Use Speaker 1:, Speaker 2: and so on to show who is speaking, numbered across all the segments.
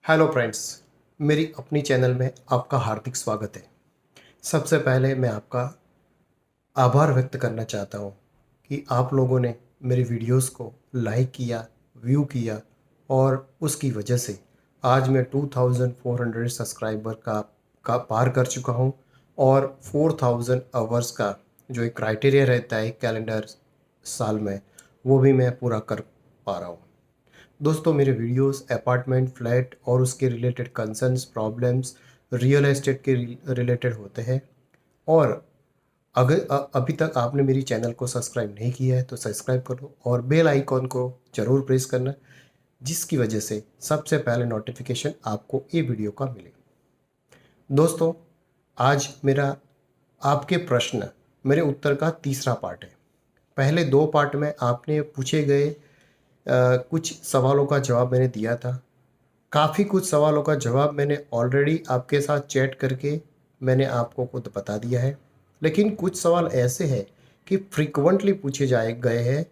Speaker 1: Hello friends, मेरी अपनी channel में आपका हार्दिक स्वागत है। सबसे पहले मैं आपका आभार व्यक्त करना चाहता हूँ कि आप लोगों ने मेरी वीडियोस को लाइक किया, व्यू किया और उसकी वजह से आज मैं 2400 सब्सक्राइबर का पार कर चुका हूँ और 4000 आवर्स का जो एक क्राइटेरिया रहता है कैलेंडर साल में, वो भी मैं पूरा कर पा रहा हूँ। दोस्तों, मेरे वीडियोस अपार्टमेंट, फ्लैट और उसके related concerns, problems, real estate के रिलेटेड होते हैं। और अगर अभी तक आपने मेरी चैनल को सब्सक्राइब नहीं किया है तो सब्सक्राइब कर लो और बेल आइकॉन को ज़रूर प्रेस करना, जिसकी वजह से सबसे पहले नोटिफिकेशन आपको ये वीडियो का मिले। दोस्तों, आज मेरा आपके प्रश्न मेरे उत्तर का तीसरा पार्ट है। पहले दो पार्ट में आपने पूछे गए कुछ सवालों का जवाब मैंने दिया था। काफ़ी कुछ सवालों का जवाब मैंने ऑलरेडी आपके साथ चैट करके मैंने आपको खुद बता दिया है, लेकिन कुछ सवाल ऐसे हैं कि फ्रीक्वेंटली पूछे जाए गए हैं,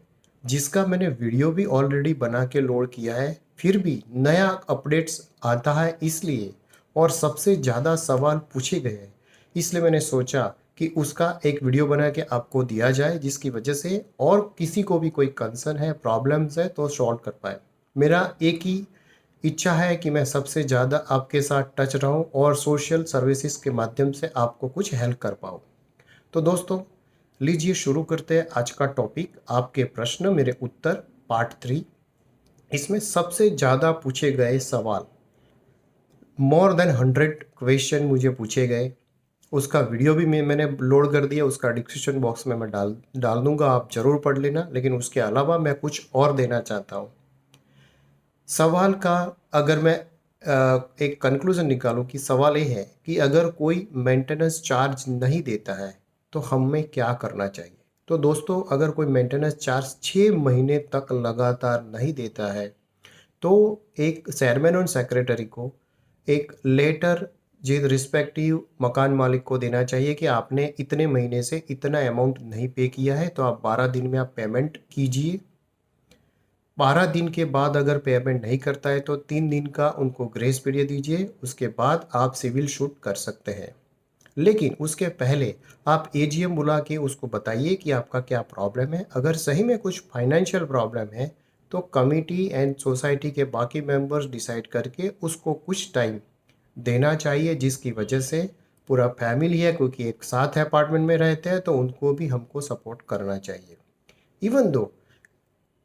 Speaker 1: जिसका मैंने वीडियो भी ऑलरेडी बना के लोड किया है, फिर भी नया अपडेट्स आता है इसलिए, और सबसे ज़्यादा सवाल पूछे गए हैं, इसलिए मैंने सोचा कि उसका एक वीडियो बना के आपको दिया जाए, जिसकी वजह से और किसी को भी कोई कंसर्न है, प्रॉब्लम्स है तो सॉल्व कर पाए। मेरा एक ही इच्छा है कि मैं सबसे ज़्यादा आपके साथ टच रहूं और सोशल सर्विसेज के माध्यम से आपको कुछ हेल्प कर पाऊँ। तो दोस्तों, लीजिए शुरू करते हैं आज का टॉपिक, आपके प्रश्न मेरे उत्तर पार्ट 3। इसमें सबसे ज़्यादा पूछे गए सवाल, मोर देन 100 क्वेश्चन मुझे पूछे गए। उसका वीडियो भी मैंने लोड कर दिया, उसका डिस्क्रिप्शन बॉक्स में मैं डाल डाल दूंगा, आप ज़रूर पढ़ लेना। लेकिन उसके अलावा मैं कुछ और देना चाहता हूँ। सवाल का अगर मैं एक कंक्लूजन निकालूं कि सवाल ये है कि अगर कोई मेंटेनेंस चार्ज नहीं देता है तो हमें क्या करना चाहिए। तो दोस्तों, अगर कोई मेंटेनेंस चार्ज 6 महीने तक लगातार नहीं देता है तो एक चेयरमैन और सेक्रेटरी को एक लेटर जी रिस्पेक्टिव मकान मालिक को देना चाहिए कि आपने इतने महीने से इतना अमाउंट नहीं पे किया है, तो आप 12 दिन में आप पेमेंट कीजिए। 12 दिन के बाद अगर पेमेंट नहीं करता है तो 3 दिन का उनको ग्रेस पीरियड दीजिए, उसके बाद आप सिविल शूट कर सकते हैं। लेकिन उसके पहले आप एजीएम बुला के उसको बताइए कि आपका क्या प्रॉब्लम है। अगर सही में कुछ फाइनेंशियल प्रॉब्लम है तो कमिटी एंड सोसाइटी के बाकी मेंबर्स डिसाइड करके उसको कुछ टाइम देना चाहिए, जिसकी वजह से पूरा फैमिली है, क्योंकि एक साथ अपार्टमेंट में रहते हैं, तो उनको भी हमको सपोर्ट करना चाहिए। इवन दो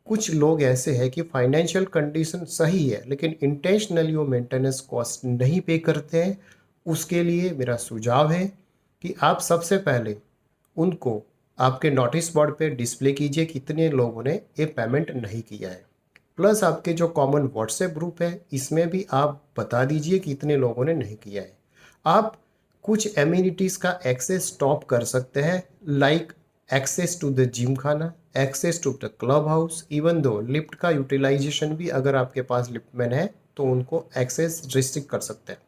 Speaker 1: कुछ लोग ऐसे हैं कि फाइनेंशियल कंडीशन सही है लेकिन इंटेंशनली वो मेंटेनेंस कॉस्ट नहीं पे करते हैं। उसके लिए मेरा सुझाव है कि आप सबसे पहले उनको आपके नोटिस बोर्ड पे डिस्प्ले कीजिए कितने लोगों ने ये पेमेंट नहीं किया है। प्लस आपके जो कॉमन व्हाट्सएप ग्रुप है, इसमें भी आप बता दीजिए कि इतने लोगों ने नहीं किया है। आप कुछ एम्यूनिटीज़ का एक्सेस स्टॉप कर सकते हैं, like access to the gymkhana, access to the club house. Even though lift का यूटिलाइजेशन भी अगर आपके पास लिफ्टमैन है तो उनको एक्सेस रिस्ट्रिक्ट कर सकते हैं।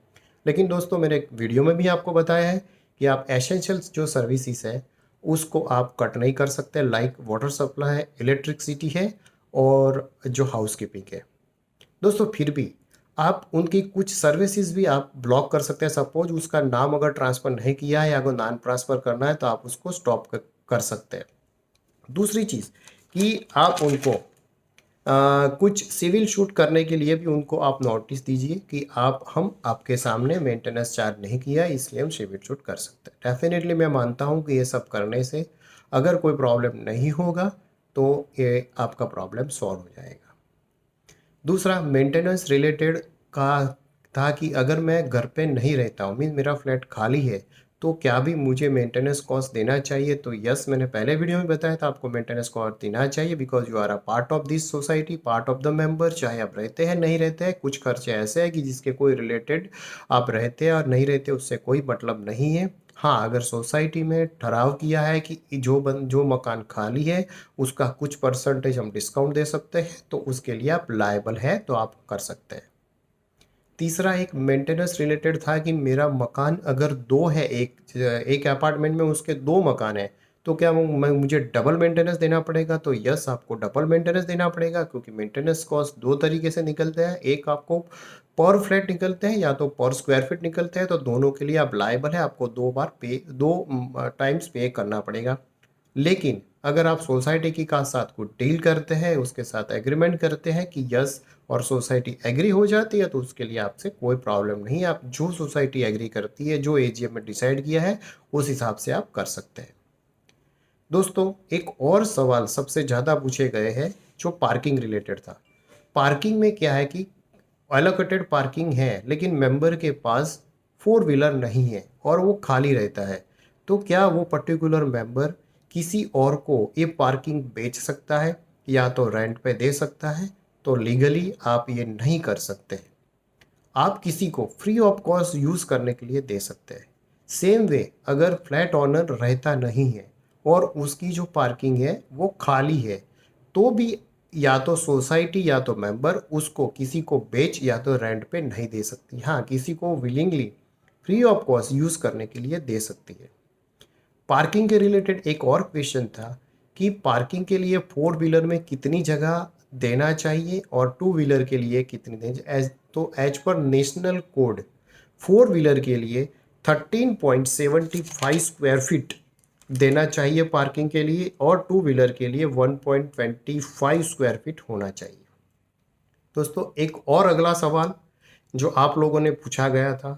Speaker 1: लेकिन दोस्तों, मेरे एक वीडियो में भी आपको बताया है कि आप एसेंशियल जो सर्विसेज है उसको आप कट नहीं कर सकते, लाइक वाटर सप्लाई है, इलेक्ट्रिसिटी है और जो हाउस कीपिंग है। दोस्तों, फिर भी आप उनकी कुछ सर्विसेज भी आप ब्लॉक कर सकते हैं। सपोज उसका नाम अगर ट्रांसफ़र नहीं किया है या अगर नाम ट्रांसफ़र करना है तो आप उसको स्टॉप कर सकते हैं। दूसरी चीज़ कि आप उनको कुछ सिविल शूट करने के लिए भी उनको आप नोटिस दीजिए कि हम आपके सामने मेंटेनेंस चार्ज नहीं किया, इसलिए हम सिविल शूट कर सकते हैं। डेफिनेटली मैं मानता हूँ कि ये सब करने से अगर कोई प्रॉब्लम नहीं होगा तो ये आपका प्रॉब्लम सॉल्व हो जाएगा। दूसरा मेंटेनेंस रिलेटेड का था कि अगर मैं घर पे नहीं रहता हूँ, मीन मेरा फ्लैट खाली है, तो क्या भी मुझे मेंटेनेंस कॉस्ट देना चाहिए। तो यस, मैंने पहले वीडियो में बताया था आपको मेंटेनेंस कॉस्ट देना चाहिए, because you are a part of this society, part of the member. चाहे आप रहते हैं नहीं रहते हैं, कुछ खर्चे ऐसे हैं कि जिसके कोई रिलेटेड आप रहते हैं और नहीं रहते उससे कोई मतलब नहीं है। हाँ, अगर सोसाइटी में ठहराव किया है कि जो मकान खाली है उसका कुछ परसेंटेज हम डिस्काउंट दे सकते हैं, तो उसके लिए आप लायबल है तो आप कर सकते हैं। तीसरा एक मेंटेनेंस रिलेटेड था कि मेरा मकान अगर दो है, एक एक अपार्टमेंट में उसके दो मकान है, तो क्या मुझे डबल मेंटेनेंस देना पड़ेगा? तो यस, आपको डबल मेंटेनेंस देना पड़ेगा, क्योंकि मेंटेनेंस कॉस्ट दो तरीके से निकलते हैं। एक आपको पर फ्लैट निकलते हैं या तो पर स्क्वायर फीट निकलते हैं, तो दोनों के लिए आप लायबल है, आपको दो टाइम्स पे करना पड़ेगा। लेकिन अगर आप सोसाइटी के का साथ कुछ डील करते हैं, उसके साथ एग्रीमेंट करते हैं कि यस, और सोसाइटी एग्री हो जाती है, तो उसके लिए आपसे कोई प्रॉब्लम नहीं है। आप जो सोसाइटी एग्री करती है, जो एजीएम में डिसाइड किया है, उस हिसाब से आप कर सकते हैं। दोस्तों, एक और सवाल सबसे ज़्यादा पूछे गए हैं जो पार्किंग रिलेटेड था। पार्किंग में क्या है कि एलोकेटेड पार्किंग है, लेकिन मेंबर के पास फोर व्हीलर नहीं है और वो खाली रहता है, तो क्या वो पर्टिकुलर मेंबर किसी और को ये पार्किंग बेच सकता है या तो रेंट पे दे सकता है? तो लीगली आप ये नहीं कर सकते। आप किसी को फ्री ऑफ कॉस्ट यूज़ करने के लिए दे सकते हैं। सेम वे, अगर फ्लैट ओनर रहता नहीं है और उसकी जो पार्किंग है वो खाली है, तो भी या तो सोसाइटी या तो मेंबर उसको किसी को बेच या तो रेंट पे नहीं दे सकती। हाँ, किसी को willingly free of cost use करने के लिए दे सकती है। पार्किंग के रिलेटेड एक और क्वेश्चन था कि पार्किंग के लिए फोर व्हीलर में कितनी जगह देना चाहिए और टू व्हीलर के लिए कितनी as per national code four wheeler के लिए 13.75 स्क्वायर फीट देना चाहिए पार्किंग के लिए, और टू व्हीलर के लिए 1.25 स्क्वायर फीट होना चाहिए। दोस्तों, एक और अगला सवाल जो आप लोगों ने पूछा गया था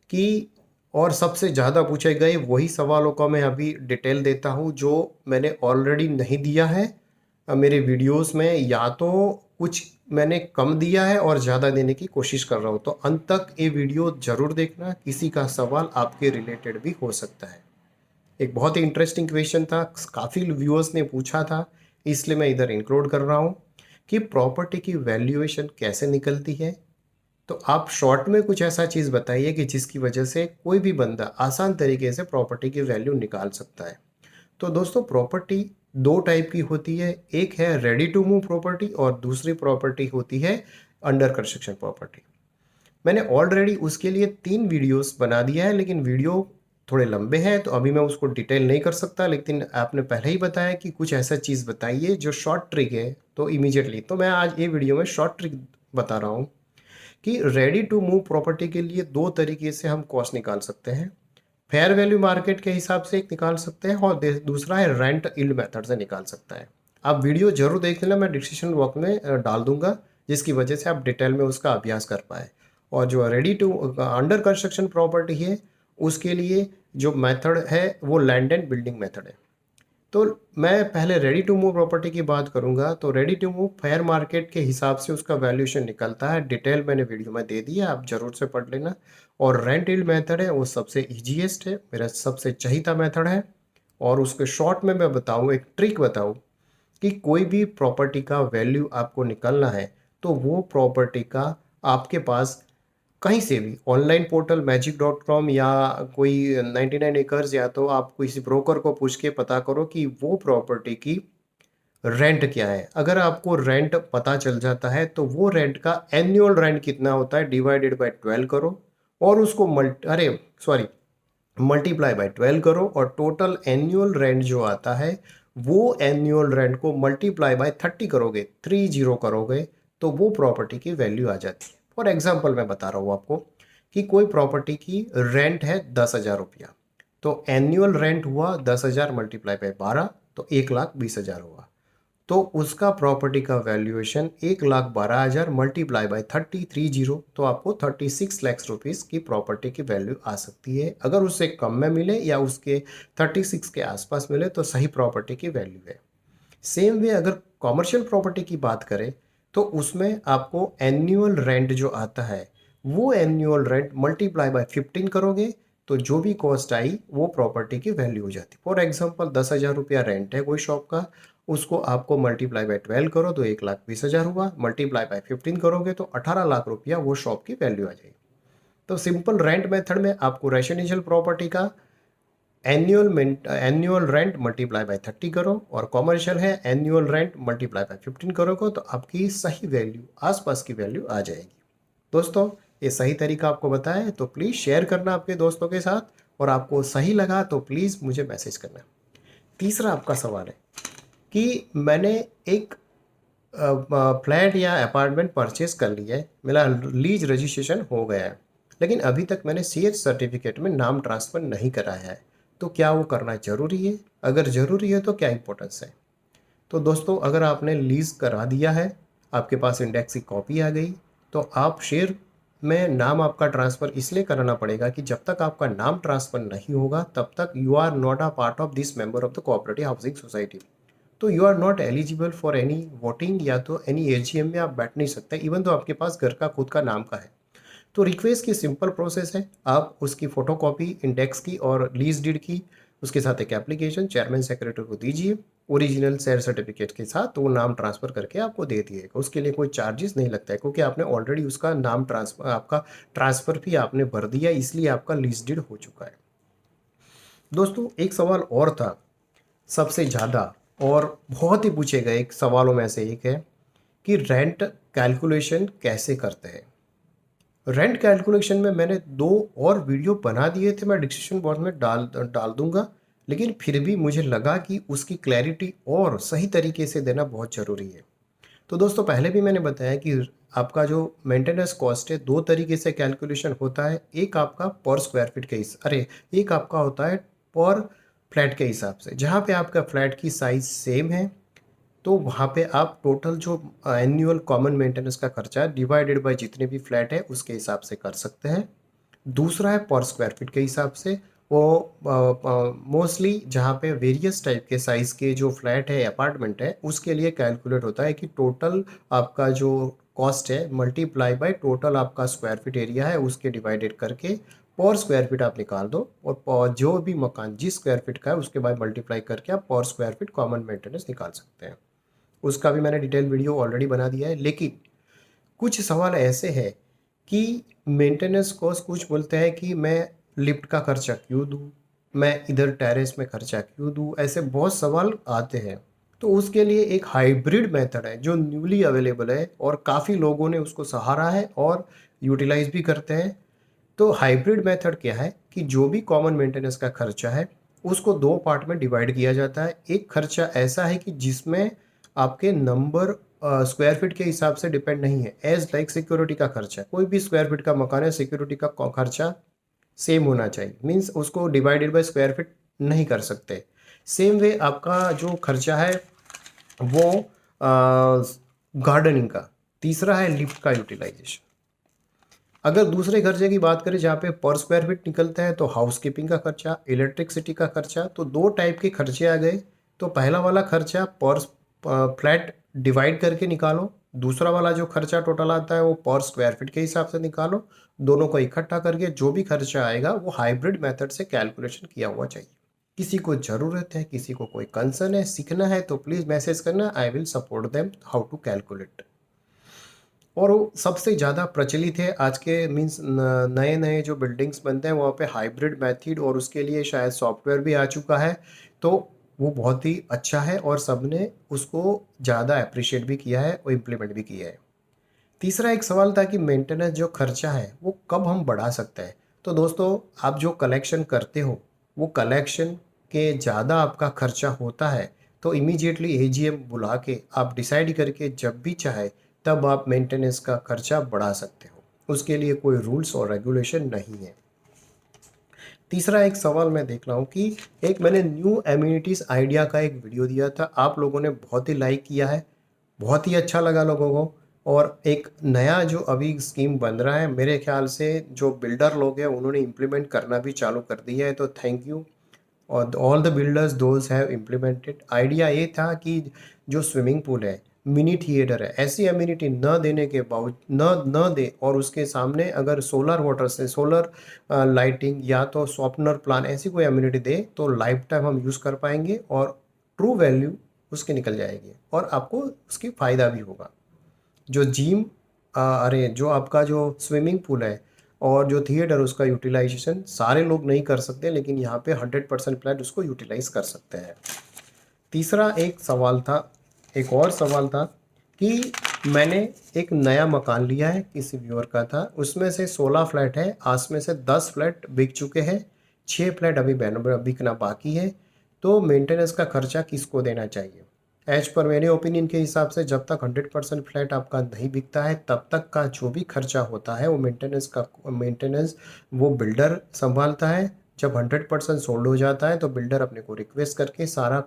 Speaker 1: कि, और सबसे ज़्यादा पूछे गए वही सवालों का मैं अभी डिटेल देता हूँ जो मैंने ऑलरेडी नहीं दिया है मेरे वीडियोस में, या तो कुछ मैंने कम दिया है और ज़्यादा देने की कोशिश कर रहा हूँ। तो अंत तक ये वीडियो ज़रूर देखना, किसी का सवाल आपके रिलेटेड भी हो सकता है। एक बहुत ही इंटरेस्टिंग क्वेश्चन था, काफ़ी व्यूअर्स ने पूछा था, इसलिए मैं इधर इंक्लूड कर रहा हूँ कि प्रॉपर्टी की वैल्यूएशन कैसे निकलती है। तो आप शॉर्ट में कुछ ऐसा चीज़ बताइए कि जिसकी वजह से कोई भी बंदा आसान तरीके से प्रॉपर्टी की वैल्यू निकाल सकता है। तो दोस्तों, प्रॉपर्टी दो टाइप की होती है, एक है रेडी टू मूव प्रॉपर्टी और दूसरी प्रॉपर्टी होती है अंडर कंस्ट्रक्शन प्रॉपर्टी। मैंने ऑलरेडी उसके लिए 3 वीडियोस बना दिया है, लेकिन वीडियो थोड़े लंबे हैं तो अभी मैं उसको डिटेल नहीं कर सकता। लेकिन आपने पहले ही बताया कि कुछ ऐसा चीज़ बताइए जो शॉर्ट ट्रिक है, तो इमीडिएटली तो मैं आज ये वीडियो में शॉर्ट ट्रिक बता रहा हूँ कि रेडी टू मूव प्रॉपर्टी के लिए दो तरीके से हम कॉस्ट निकाल सकते हैं। फेयर वैल्यू मार्केट के हिसाब से एक निकाल सकते हैं और दूसरा है रेंट यील्ड मेथड से निकाल सकता है। आप वीडियो जरूर देख लेना, मैं डिस्क्रिप्शन बॉक्स में डाल दूंगा, जिसकी वजह से आप डिटेल में उसका अभ्यास कर पाए। और जो ready to under construction property है, उसके लिए जो मेथड है वो लैंड एंड बिल्डिंग मेथड है। तो मैं पहले रेडी टू मूव प्रॉपर्टी की बात करूंगा। तो ready to move fair market के हिसाब से उसका वैल्यूएशन निकलता है, डिटेल मैंने वीडियो में दे दिया, आप जरूर से पढ़ लेना। और रेंट यील्ड मेथड है वो सबसे ईजीएस्ट है, मेरा सबसे चहीता मेथड है। और उसके शॉर्ट में मैं बताऊँ, एक ट्रिक बताऊँ कि कोई भी प्रॉपर्टी का वैल्यू आपको निकालना है, तो वो प्रॉपर्टी का आपके पास कहीं से भी ऑनलाइन पोर्टल magic.com या कोई 99 एकर्स, या तो आप किसी ब्रोकर को पूछ के पता करो कि वो प्रॉपर्टी की रेंट क्या है। अगर आपको रेंट पता चल जाता है, तो वो रेंट का एनुअल रेंट कितना होता है डिवाइडेड बाय 12 करो, और उसको मल्टीप्लाई बाय 12 करो, और टोटल एनुअल रेंट जो आता है वो एनुअल रेंट को मल्टीप्लाई बाय 30 करोगे, 30 करोगे, तो वो प्रॉपर्टी की वैल्यू आ जाती है। फॉर एग्जाम्पल मैं बता रहा हूँ आपको कि कोई प्रॉपर्टी की रेंट है 10,000 रुपया, तो एनुअल रेंट हुआ 10,000 मल्टीप्लाई बाय 12, तो 1,20,000 हुआ। तो उसका प्रॉपर्टी का वैल्यूएशन 1,12,000 मल्टीप्लाई बाय 30, तो आपको 36 लाख रुपीज़ की प्रॉपर्टी की वैल्यू आ सकती है। अगर उससे कम में मिले या उसके 36 के आसपास मिले, तो सही प्रॉपर्टी की वैल्यू है। सेम वे, अगर कॉमर्शियल प्रॉपर्टी की बात करें, तो उसमें आपको एनुअल रेंट जो आता है, वो एनुअल रेंट मल्टीप्लाई बाय 15 करोगे, तो जो भी कॉस्ट आई वो प्रॉपर्टी की वैल्यू हो जाती। फॉर एग्जांपल 10,000 रुपया रेंट है कोई शॉप का, उसको आपको मल्टीप्लाई बाय 12 करो तो 1,20,000 हुआ, मल्टीप्लाई बाय 15 करोगे तो 18 लाख रुपया वो शॉप की वैल्यू आ जाएगी। तो सिंपल रेंट मेथड में आपको रेसिडेंशियल प्रॉपर्टी का एनुअल रेंट मल्टीप्लाई बाय 30 करो, और कॉमर्शियल है एनुअल रेंट मल्टीप्लाई बाय 15 करोगे, तो आपकी सही वैल्यू, आसपास की वैल्यू आ जाएगी। दोस्तों, ये सही तरीका आपको बताया है, तो प्लीज़ शेयर करना आपके दोस्तों के साथ, और आपको सही लगा तो प्लीज़ मुझे मैसेज करना। तीसरा आपका सवाल है कि मैंने एक फ्लैट या अपार्टमेंट परचेज कर लिया है, मेरा लीज रजिस्ट्रेशन हो गया है, लेकिन अभी तक मैंने सीएच सर्टिफिकेट में नाम ट्रांसफ़र नहीं कराया है, तो क्या वो करना ज़रूरी है? अगर ज़रूरी है तो क्या इम्पोर्टेंस है? तो दोस्तों, अगर आपने लीज़ करा दिया है, आपके पास इंडेक्स की कॉपी आ गई, तो आप शेयर में नाम आपका ट्रांसफ़र इसलिए कराना पड़ेगा कि जब तक आपका नाम ट्रांसफ़र नहीं होगा तब तक you are not a part of this member of the cooperative housing society. तो you are not eligible for any voting या तो एनी एजीएम में आप बैठ नहीं सकते, इवन तो आपके पास घर का खुद का नाम का है। तो रिक्वेस्ट की सिंपल प्रोसेस है, आप उसकी फ़ोटोकॉपी इंडेक्स की और लीज डीड की, उसके साथ एक एप्लीकेशन चेयरमैन सेक्रेटरी को दीजिए ओरिजिनल शेयर सर्टिफिकेट के साथ, तो वो नाम ट्रांसफ़र करके आपको दे दिएगा। उसके लिए कोई चार्जेस नहीं लगता है, क्योंकि आपने ऑलरेडी उसका नाम ट्रांसफ़र, आपका ट्रांसफ़र भी आपने भर दिया, इसलिए आपका लीज डीड हो चुका है। दोस्तों, एक सवाल और था सबसे ज़्यादा और बहुत ही पूछे गए एक सवालों में से एक है कि रेंट कैलकुलेशन कैसे करते हैं। रेंट कैलकुलेशन में मैंने 2 और वीडियो बना दिए थे, मैं डिस्क्रिप्शन बॉक्स में डाल डाल दूंगा, लेकिन फिर भी मुझे लगा कि उसकी क्लैरिटी और सही तरीके से देना बहुत ज़रूरी है। तो दोस्तों, पहले भी मैंने बताया कि आपका जो मेंटेनेंस कॉस्ट है 2 तरीके से कैलकुलेशन होता है। एक आपका पर स्क्वायर फीट के एक आपका होता है पर फ्लैट के हिसाब से। जहाँ पे आपका फ्लैट की साइज़ सेम है, तो वहाँ पे आप टोटल जो एनुअल कॉमन मेंटेनेंस का खर्चा है डिवाइडेड बाय जितने भी फ्लैट है उसके हिसाब से कर सकते हैं। दूसरा है पर स्क्वायर फीट के हिसाब से। वो मोस्टली जहाँ पे वेरियस टाइप के साइज़ के जो फ्लैट है अपार्टमेंट है उसके लिए कैलकुलेट होता है कि टोटल आपका जो कॉस्ट है मल्टीप्लाई बाय टोटल आपका स्क्वायर फीट एरिया है उसके डिवाइडेड करके पर स्क्वायर फीट आप निकाल दो, और जो भी मकान जिस स्क्वायर फीट का है उसके बाद मल्टीप्लाई करके आप पर स्क्वायर फीट कॉमन मेंटेनेंस निकाल सकते हैं। उसका भी मैंने डिटेल वीडियो ऑलरेडी बना दिया है। लेकिन कुछ सवाल ऐसे हैं कि मेंटेनेंस कॉस्ट, कुछ बोलते हैं कि मैं लिफ्ट का खर्चा क्यों दूँ, मैं इधर टेरेस में खर्चा क्यों दूँ, ऐसे बहुत सवाल आते हैं। तो उसके लिए एक हाइब्रिड मेथड है जो न्यूली अवेलेबल है और काफ़ी लोगों ने उसको सहारा है और यूटिलाइज भी करते हैं। तो हाइब्रिड मेथड क्या है कि जो भी कॉमन मेंटेनेंस का खर्चा है उसको 2 पार्ट में डिवाइड किया जाता है। एक खर्चा ऐसा है कि जिसमें आपके नंबर स्क्वायर फीट के हिसाब से डिपेंड नहीं है, एज लाइक सिक्योरिटी का खर्चा। कोई भी स्क्वायर फीट का मकान है, सिक्योरिटी का खर्चा सेम होना चाहिए, मीन्स उसको डिवाइडेड बाय स्क्वायर फीट नहीं कर सकते। सेम वे आपका जो खर्चा है वो गार्डनिंग का। तीसरा है लिफ्ट का यूटिलाइजेशन। अगर दूसरे खर्चे की बात करें जहाँ पे पर स्क्वायर फीट निकलता है, तो हाउसकीपिंग का खर्चा, इलेक्ट्रिसिटी का खर्चा, तो 2 टाइप के खर्चे आ गए। तो पहला वाला खर्चा पर फ्लैट डिवाइड करके निकालो, दूसरा वाला जो खर्चा टोटल आता है वो पर स्क्वायर फीट के हिसाब से निकालो। दोनों को इकट्ठा करके जो भी खर्चा आएगा वो हाइब्रिड मेथड से कैलकुलेशन किया हुआ चाहिए। किसी को ज़रूरत है, किसी को कोई कंसर्न है, सीखना है, तो प्लीज़ मैसेज करना, I will support them how to calculate. और वो सबसे ज़्यादा प्रचलित है आज के, मीन्स नए नए जो बिल्डिंग्स बनते हैं वहाँ पे हाइब्रिड मेथड, और उसके लिए शायद सॉफ्टवेयर भी आ चुका है। तो वो बहुत ही अच्छा है और सबने उसको ज़्यादा अप्रिशिएट भी किया है और इम्प्लीमेंट भी किया है। तीसरा एक सवाल था कि मेंटेनेंस जो खर्चा है वो कब हम बढ़ा सकते हैं। तो दोस्तों, आप जो कलेक्शन करते हो वो कलेक्शन के ज़्यादा आपका खर्चा होता है, तो इमीडिएटली एजीएम बुला के आप डिसाइड करके जब भी चाहे तब आप मेंटेनेंस का खर्चा बढ़ा सकते हो। उसके लिए कोई रूल्स और रेगुलेशन नहीं है। तीसरा एक सवाल मैं देख रहा हूँ कि एक मैंने न्यू एम्यूनिटीज़ आइडिया का एक वीडियो दिया था, आप लोगों ने बहुत ही लाइक किया है, बहुत ही अच्छा लगा लोगों को। और एक नया जो अभी स्कीम बन रहा है, मेरे ख्याल से जो बिल्डर लोग हैं उन्होंने इम्प्लीमेंट करना भी चालू कर दिया है, तो थैंक यू और all the builders those have implemented. Idea ये था कि जो स्विमिंग पूल है, मिनी थिएटर है, ऐसी अम्यूनिटी न देने के बावजूद न दे, और उसके सामने अगर सोलर वाटर से सोलर लाइटिंग या तो शॉर्पनर प्लान ऐसी कोई अम्यूनिटी दे तो लाइफ टाइम हम यूज़ कर पाएंगे और ट्रू वैल्यू उसकी निकल जाएगी और आपको उसकी फ़ायदा भी होगा। जो जिम अरे जो आपका जो स्विमिंग पूल है और जो थिएटर, उसका यूटिलाइजेशन सारे लोग नहीं कर सकते, लेकिन यहाँ पे 100% फ्लैट उसको यूटिलाइज कर सकते हैं। तीसरा एक सवाल था, एक और सवाल था कि मैंने एक नया मकान लिया है, किसी व्यूअर का था, उसमें से 16 फ्लैट है, आज में से 10 फ्लैट बिक चुके हैं, 6 फ्लैट अभी बिकना बाकी है। तो मेंटेनेंस का खर्चा किसको देना चाहिए? एज पर मेरे ओपिनियन के हिसाब से जब तक 100% फ्लैट आपका नहीं बिकता है तब तक का जो भी खर्चा होता है वो मेंटेनेंस वो बिल्डर संभालता है। जब 100% सोल्ड हो जाता है तो बिल्डर अपने को रिक्वेस्ट करके सारा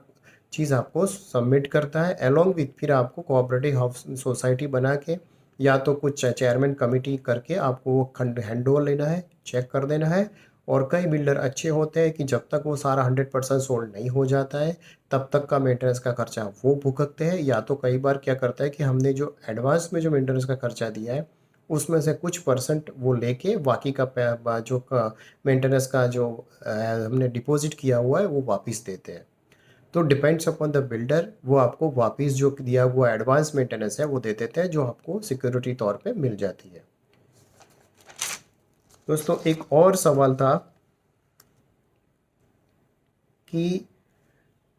Speaker 1: चीज़ आपको सबमिट करता है अलोंग विथ, फिर आपको कोऑपरेटिव हाउस सोसाइटी बना के या तो कुछ चेयरमैन कमेटी करके आपको वो हैंड ओवर लेना है, चेक कर देना है। और कई बिल्डर अच्छे होते हैं कि जब तक वो सारा 100% सोल्ड नहीं हो जाता है तब तक का मेंटेनेंस का खर्चा वो भुगतते हैं, या तो कई बार क्या करता है कि हमने जो एडवांस में जो मेंटेनेंस का खर्चा दिया है उसमें से कुछ परसेंट वो लेके बाकी का जो मेंटेनेंस का जो हमने डिपॉजिट किया हुआ है वो वापस देते हैं। तो डिपेंड्स अपॉन द बिल्डर, वो आपको वापस जो दिया हुआ एडवांस मेंटेनेंस है वो दे देते हैं, जो आपको सिक्योरिटी तौर पे मिल जाती है। दोस्तों एक और सवाल था कि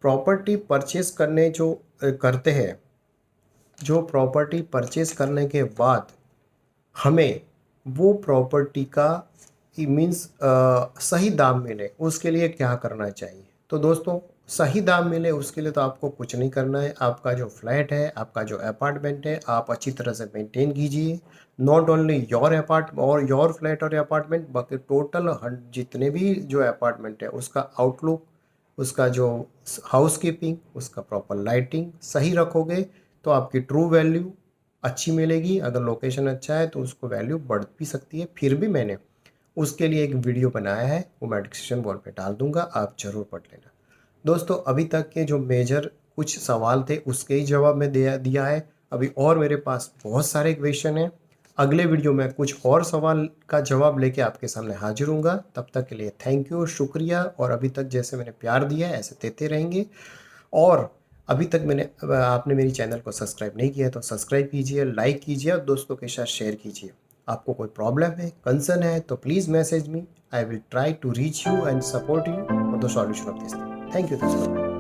Speaker 1: प्रॉपर्टी परचेस करने जो करते हैं, जो प्रॉपर्टी परचेस करने के बाद हमें वो प्रॉपर्टी का मीन्स सही दाम मिले उसके लिए क्या करना चाहिए? तो दोस्तों सही दाम मिले उसके लिए तो आपको कुछ नहीं करना है। आपका जो फ्लैट है, आपका जो अपार्टमेंट है, आप अच्छी तरह से मेंटेन कीजिए। नॉट ओनली योर अपार्ट और योर फ्लैट और अपार्टमेंट, बाकी टोटल जितने भी जो अपार्टमेंट है उसका आउटलुक, उसका जो हाउस कीपिंग, उसका प्रॉपर लाइटिंग सही रखोगे तो आपकी ट्रू वैल्यू अच्छी मिलेगी। अगर लोकेशन अच्छा है तो उसको वैल्यू बढ़ भी सकती है। फिर भी मैंने उसके लिए एक वीडियो बनाया है, वो मैं डिस्क्रिप्शन बॉक्स पे डाल दूंगा, आप ज़रूर पढ़ लेना। दोस्तों अभी तक के जो मेजर कुछ सवाल थे उसके ही जवाब मैं दिया है। अभी और मेरे पास बहुत सारे क्वेश्चन हैं। अगले वीडियो में कुछ और सवाल का जवाब लेके आपके सामने हाजिर हूँगा। तब तक के लिए थैंक यू, शुक्रिया। और अभी तक जैसे मैंने प्यार दिया है ऐसे देते रहेंगे। और अभी तक आपने मेरी चैनल को सब्सक्राइब नहीं किया है तो सब्सक्राइब कीजिए, लाइक कीजिए और दोस्तों के साथ शेयर कीजिए। आपको कोई प्रॉब्लम है, कंसर्न है तो please message me. I will try to reach you and support you for the solution of this thing. Thank you दोस्तों।